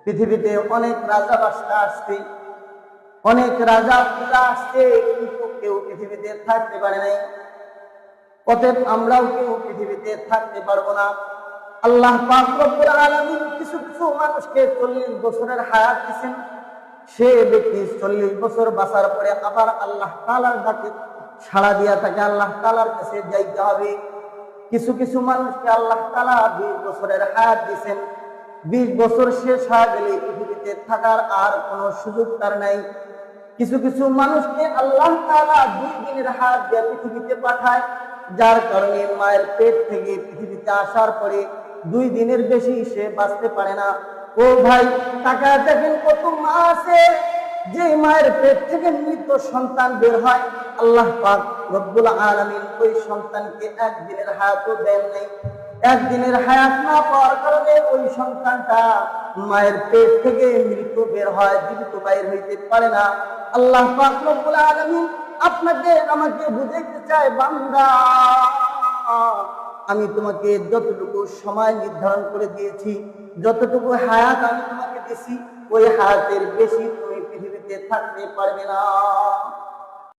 পৃথিবীতে অনেক রাজা বাদশা আসছে, অনেক রাজা প্রজা আসছে, কিন্তু কেউ পৃথিবীতে থাকতে পারে নাই। অতএব আমরাও কেউ পৃথিবীতে থাকতে পারবো না। আল্লাহ পাক রব্বুল আলামিন কিছু কিছু মানুষকে 40 বছরের হায়াত দিয়েছেন। সে ব্যক্তি 40 বছর বাঁচার পরে আবার আল্লাহ তাআলার ডাকে সাড়া দিয়া তাকে আল্লাহ তাআলার কাছে যাইতে হবে। কিছু কিছু মানুষকে আল্লাহ তাআলা 20 বছরের হায়াত দিয়েছেন। 20 বছর শেষ হয়ে গেলে পৃথিবীতে থাকার আর কোনো সুযোগ তার নাই। কিছু কিছু মানুষকে আল্লাহ তাআলা 2 দিনের হায়াত দিয়ে পৃথিবীতে পাঠায়, যার কারণে মায়ের পেট থেকে পৃথিবীতে আসার পরে 2 দিনের বেশি সে বাঁচতে পারে না। ও ভাই, তাকায় দেখেন কত মা আছে যে মায়ের পেট থেকে মৃত সন্তান বের হয়, আল্লাহ পাক রব্বুল আলামিন ওই সন্তানকে 1 দিনের হায়াতও দেন নাই। 1 দিনের হায়াত না পাওয়ার কারণে ওই সন্তানটা মায়ের পেট থেকে মৃত বের হয়, জীবিত বাইর হইতে পারে না। আল্লাহ পাক রব্বুল আলামিন আপনাকে আমাকে বুঝাইতে চায়, বান্দা আমি তোমাকে যতটুকু সময় নির্ধারণ করে দিয়েছি, যতটুকু হায়াত আমি তোমাকে দিয়েছি, ওই হায়াতের বেশি তুমি পৃথিবীতে থাকতে পারবে না।